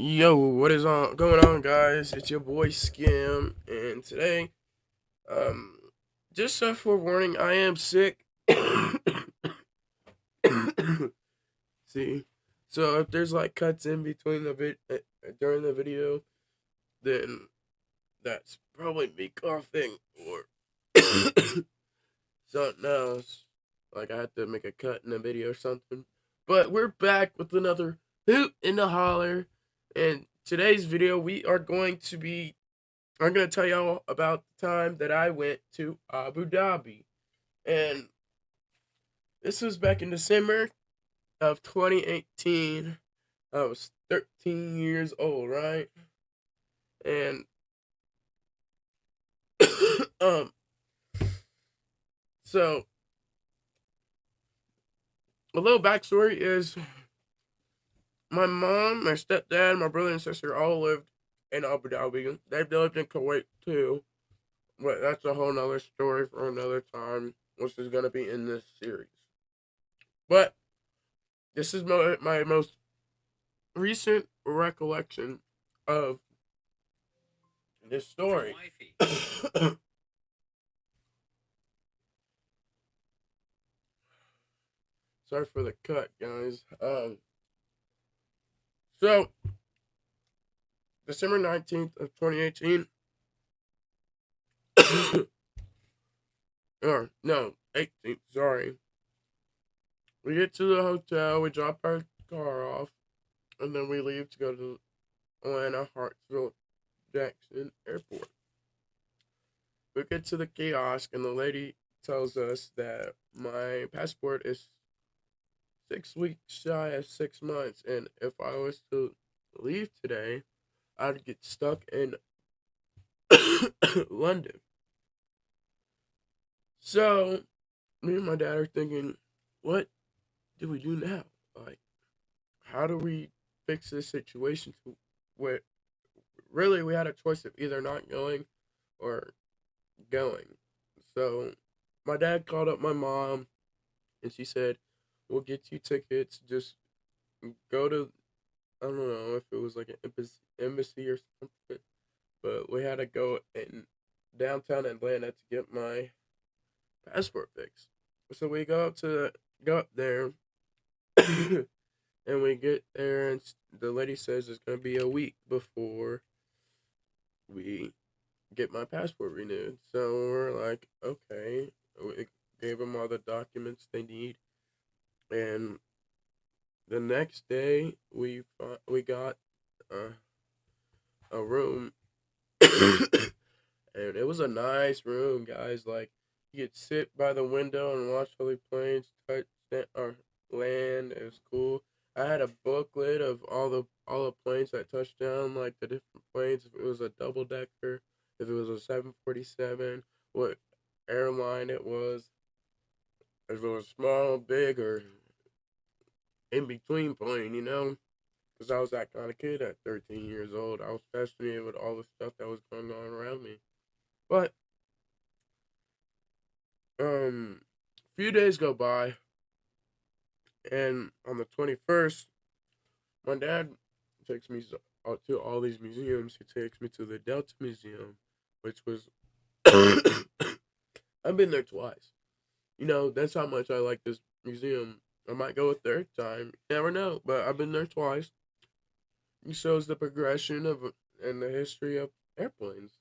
Yo, what is going on, guys? It's your boy Skim, and today, um, just a forewarning, I am sick. See, so if there's like cuts in between during the video, then that's probably me coughing or something else. Like I had to make a cut in the video or something. But we're back with another hoot in the holler, and today's video we are going to be I'm going to tell y'all about the time that I went to Abu Dhabi. And this was back in December of 2018. I was 13 years old, right? And um so a little backstory is my mom, my stepdad, my brother and sister all lived in Abu Dhabi. They've lived in Kuwait too. But that's a whole nother story for another time, which is gonna be in this series. But this is my most recent recollection of this story. Sorry for the cut, guys. So December 19th of 2018. Or no, 18th. Sorry. We get to the hotel. We drop our car off, and then we leave to go to Atlanta Hartsfield Jackson Airport. We get to the kiosk, and the lady tells us that my passport is 6 weeks shy of 6 months, and if I was to leave today, I'd get stuck in London. So, me and my dad are thinking, what do we do now? Like, how do we fix this situation to where really we had a choice of either not going or going? So, my dad called up my mom and she said, we'll get you tickets. Just go to, I don't know if it was like an embassy or something, but we had to go in downtown Atlanta to get my passport fixed. So we go up there, and we get there, and the lady says it's gonna be a week before we get my passport renewed. So we're like, okay. We gave them all the documents they need, and the next day we got uh, a room, and it was a nice room, guys. Like you could sit by the window and watch all the planes touch or land. It was cool. I had a booklet of all the planes that touched down, like the different planes. If it was a double decker, if it was a 747, what airline it was, if it was small, big, or in between plane, because I was that kind of kid at 13 years old. I was fascinated with all the stuff that was going on around me. But a few days go by, and on the 21st, my dad takes me to all these museums. He takes me to the Delta Museum, which was I've been there twice. That's how much I like this museum. I might go a third time. You never know, but I've been there twice. It shows the progression of and the history of airplanes.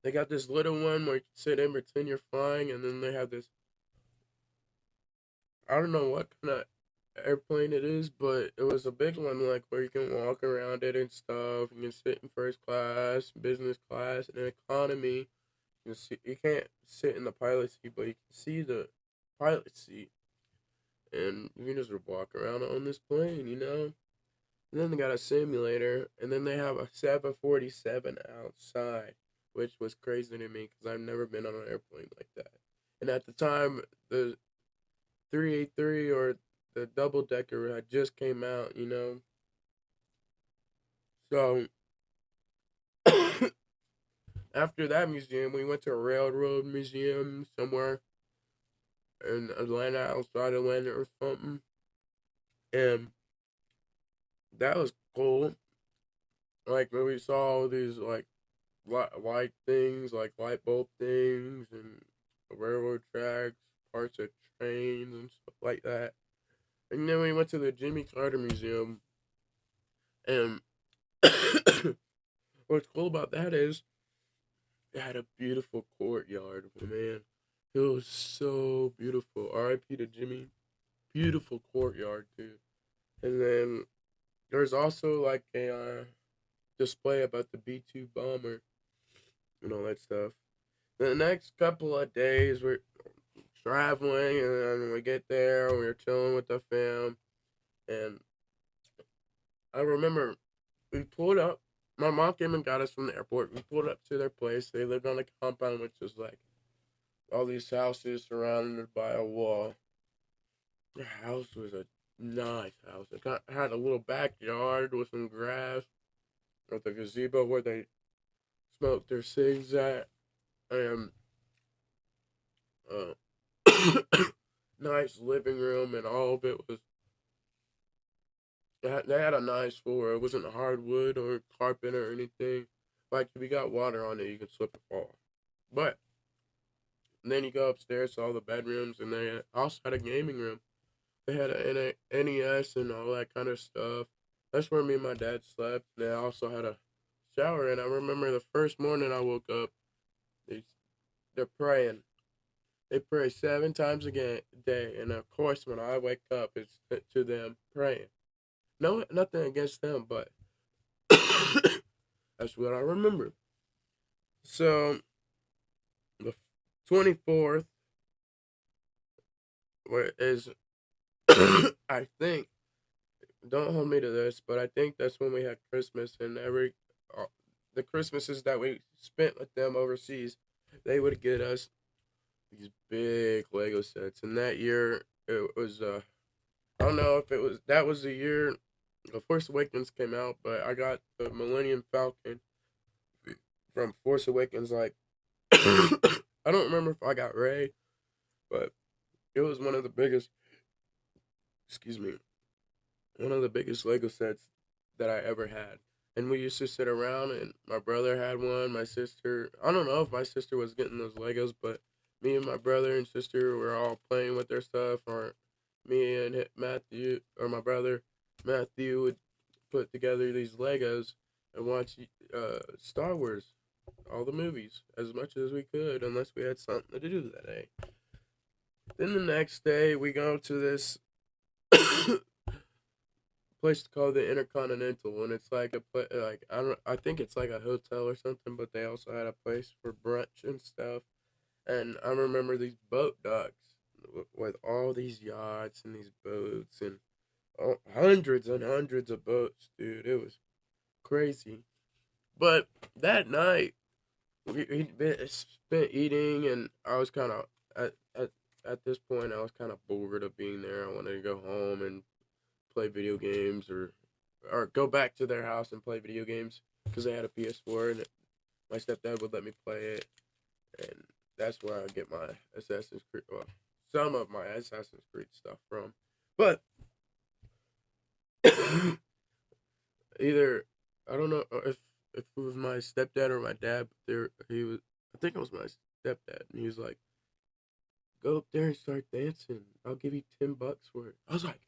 They got this little one where you can sit and pretend you're flying, and then they have this. I don't know what kind of airplane it is, but it was a big one, like where you can walk around it and stuff. You can sit in first class, business class, and economy. You can't sit in the pilot seat, but you can see the pilot seat, and you can just walk around on this plane. And then they got a simulator, and then they have a 747 outside, which was crazy to me because I've never been on an airplane like that. And at the time, the 383 or the double decker had just came out. So after that museum, we went to a railroad museum somewhere in Atlanta, outside Atlanta or something, and that was cool. like when we saw all these like light things, like light bulb things, and railroad tracks, parts of trains and stuff like that. And then we went to the Jimmy Carter Museum, and what's cool about that is it had a beautiful courtyard, man. It was so beautiful. R.I.P. to Jimmy. Beautiful courtyard, too. And then there's also like a display about the B 2 bomber and all that stuff. The next couple of days, we're traveling, and then we get there, we're chilling with the fam. And I remember we pulled up. My mom came and got us from the airport. We pulled up to their place. They lived on a compound, which is like all these houses surrounded by a wall. The house was a nice house. Had a little backyard with some grass, with a gazebo where they smoked their cigs at, and uh, nice living room, and all of it was. They had a nice floor. It wasn't hardwood or carpet or anything. Like if you got water on it, you can slip and fall. But then you go upstairs to all the bedrooms, and they also had a gaming room. They had a NES and all that kind of stuff. That's where me and my dad slept. And they also had a shower. And I remember the first morning I woke up, they, they're praying. They pray 7 times a day. And of course, when I wake up, it's to them praying. No, nothing against them, but that's what I remember. So the 24th is, I think, don't hold me to this, but I think that's when we had Christmas, and uh, the Christmases that we spent with them overseas, they would get us these big Lego sets. And that year, it was I don't know if it was that was the year the Force Awakens came out, but I got the Millennium Falcon from Force Awakens. Like I don't remember if I got Ray, but it was one of the biggest. Excuse me, one of the biggest Lego sets that I ever had. And we used to sit around, and my brother had one. My sister, I don't know if my sister was getting those Legos, but me and my brother and sister were all playing with their stuff. Or me and Matthew, or my brother Matthew, would put together these Legos and watch Star Wars, all the movies, as much as we could, unless we had something to do that day. Then the next day, we go to this place called the Intercontinental, and it's like like I think it's like a hotel or something, but they also had a place for brunch and stuff. And I remember these boat docks with all these yachts and these boats and hundreds and hundreds of boats, dude. It was crazy. But that night we spent eating, and I was kind of at this point I was kind of bored of being there. I wanted to go home and play video games, or go back to their house and play video games because they had a PS4, and my stepdad would let me play it, and that's where I get my Assassin's Creed, well, some of my Assassin's Creed stuff from. But either I don't know if it was my stepdad or my dad, but he was, I think it was my stepdad, and he was like, "Go up there and start dancing. I'll give you $10 for it." I was like,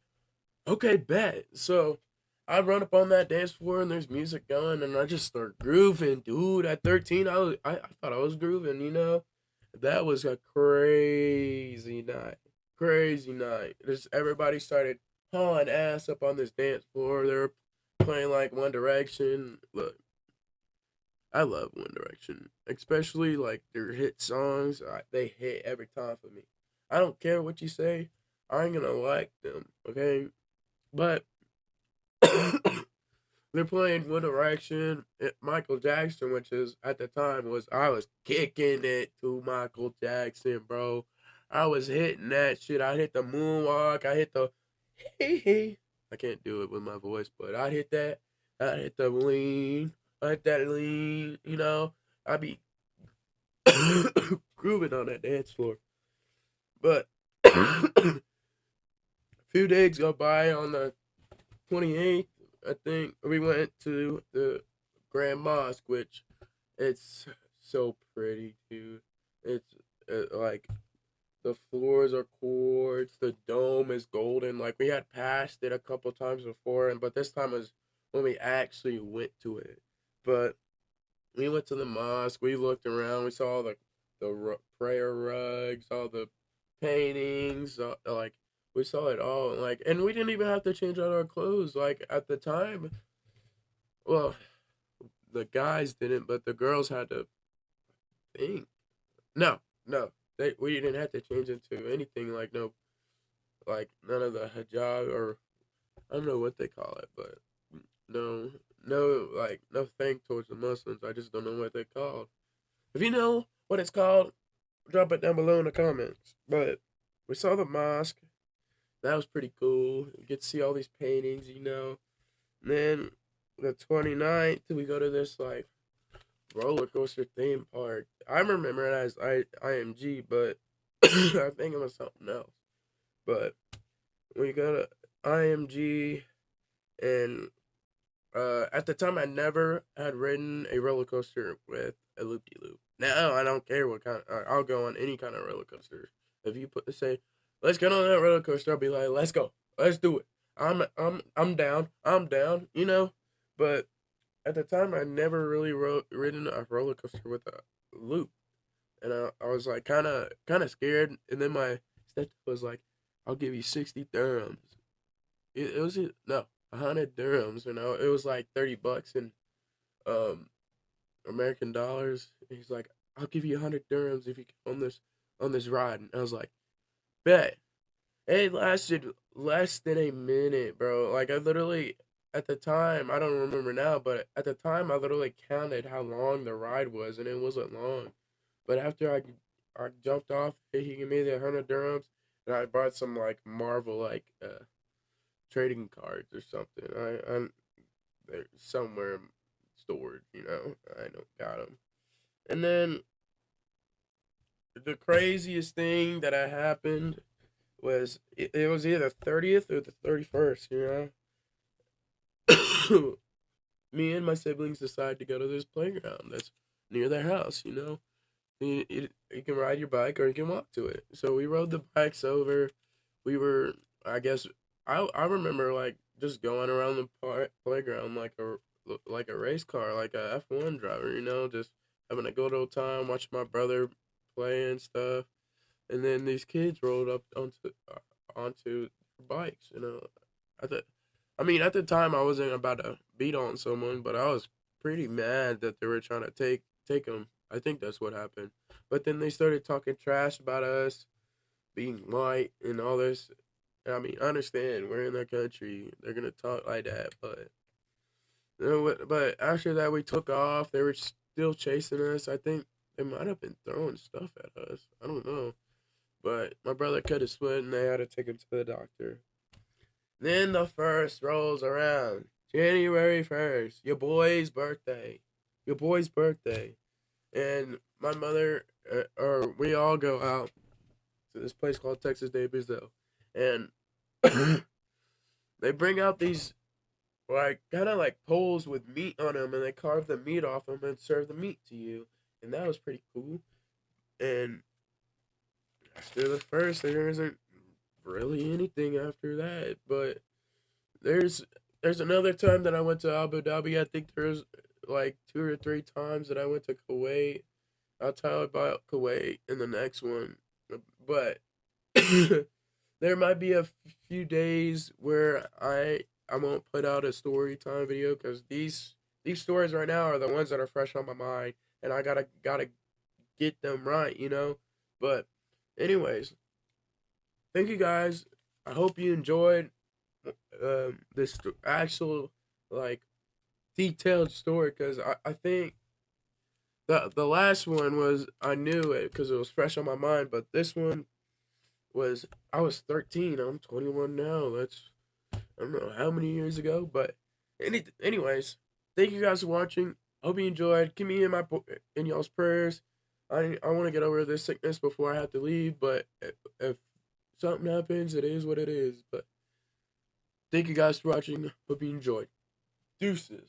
"Okay, bet." So I run up on that dance floor and there's music going, and I just start grooving, dude. At 13, I thought I was grooving, you know. That was a crazy night, crazy night. Just everybody started hauling ass up on this dance floor. They were playing like One Direction. Look, I love One Direction, especially like their hit songs. They hit every time for me. I don't care what you say. I ain't gonna like them, okay? But they're playing One Direction, Michael Jackson, which is at the time was I was kicking it to Michael Jackson, bro. I was hitting that shit. I hit the moonwalk. I hit the hey hey. I can't do it with my voice, but I hit that. I hit the lean. I hit that lean. You know, I be grooving on that dance floor. But a few days go by on the 28th, I think we went to the Grand Mosque, which it's so pretty, dude. It's like the floors are quartz, the dome is golden. Like we had passed it a couple times before, and but this time was when we actually went to it. But we went to the mosque. We looked around. We saw the prayer rugs, all the paintings. Like we saw it all. Like, and we didn't even have to change out our clothes. Like at the time, well, the guys didn't, but the girls had to think. No, no, we didn't have to change into anything. Like no, like none of the hijab or I don't know what they call it, but no, no, like no thank towards the Muslims. I just don't know what they called. If you know what it's called, drop it down below in the comments. But we saw the mosque. That was pretty cool. You get to see all these paintings, you know. And then the 29th, we go to this like roller coaster theme park. I remember it as IMG, but I think it was something else. But we go to IMG, and at the time, I never had ridden a roller coaster with a loop de loop. Now I don't care what kind. I'll go on any kind of roller coaster. If you say, "Let's get on that roller coaster," I'll be like, "Let's go, let's do it." I'm down. I'm down. You know, but at the time, I never really ridden a roller coaster with a loop, and I was like kind of scared. And then my step was like, "I'll give you 60 dirhams." It was no 100 dirhams. You know, it was like $30 in um American dollars. He's like, "I'll give you 100 dirhams if you get on this ride." And I was like, "Bet." It lasted less than a minute, bro. Like I literally at the time, I don't remember now, but at the time I literally counted how long the ride was, and it wasn't long. But after I jumped off, he gave me the 100 dirhams, and I bought some like Marvel like trading cards or something. I'm they're somewhere stored, you know. I don't got them. And then the craziest thing that happened was it was either 30th or the 31st, you know. Me and my siblings decided to go to this playground that's near their house, you know. You can ride your bike or you can walk to it. So we rode the bikes over. We were, I guess, I remember like just going around the playground like a race car, like a F1 driver, you know, just having a good old time, watching my brother play and stuff. And then these kids rolled up onto bikes, you know. At the, I mean, at the time I wasn't about to beat on someone, but I was pretty mad that they were trying to take them. I think that's what happened. But then they started talking trash about us being white and all this. I mean, I understand we're in their country; they're gonna talk like that. But you know what? But after that, we took off. They were still chasing us. I think they might have been throwing stuff at us. I don't know. But my brother cut his foot, and they had to take him to the doctor. Then the first rolls around. January 1st, your boy's birthday. Your boy's birthday. And my mother, or we all go out to this place called Texas Day Brazil. And they bring out these, like, kind of like poles with meat on them, and they carve the meat off them and serve the meat to you. And that was pretty cool. And after the first, there isn't really anything after that. But there's there's another time that I went to Abu Dhabi. I think there's like two or three times that I went to Kuwait. I'll tell about Kuwait in the next one. But there might be a few days where I won't put out a story time video because these stories right now are the ones that are fresh on my mind, and I gotta get them right, you know. But anyways, thank you guys. I hope you enjoyed this actual like detailed story because I think the last one was I knew it because it was fresh on my mind, but this one was I was 13. I'm 21 now. That's I don't know how many years ago, but anyways, thank you guys for watching. Hope you enjoyed. Keep me in in y'all's prayers. I want to get over this sickness before I have to leave, but if something happens, it is what it is. But thank you guys for watching. Hope you enjoyed. Deuces.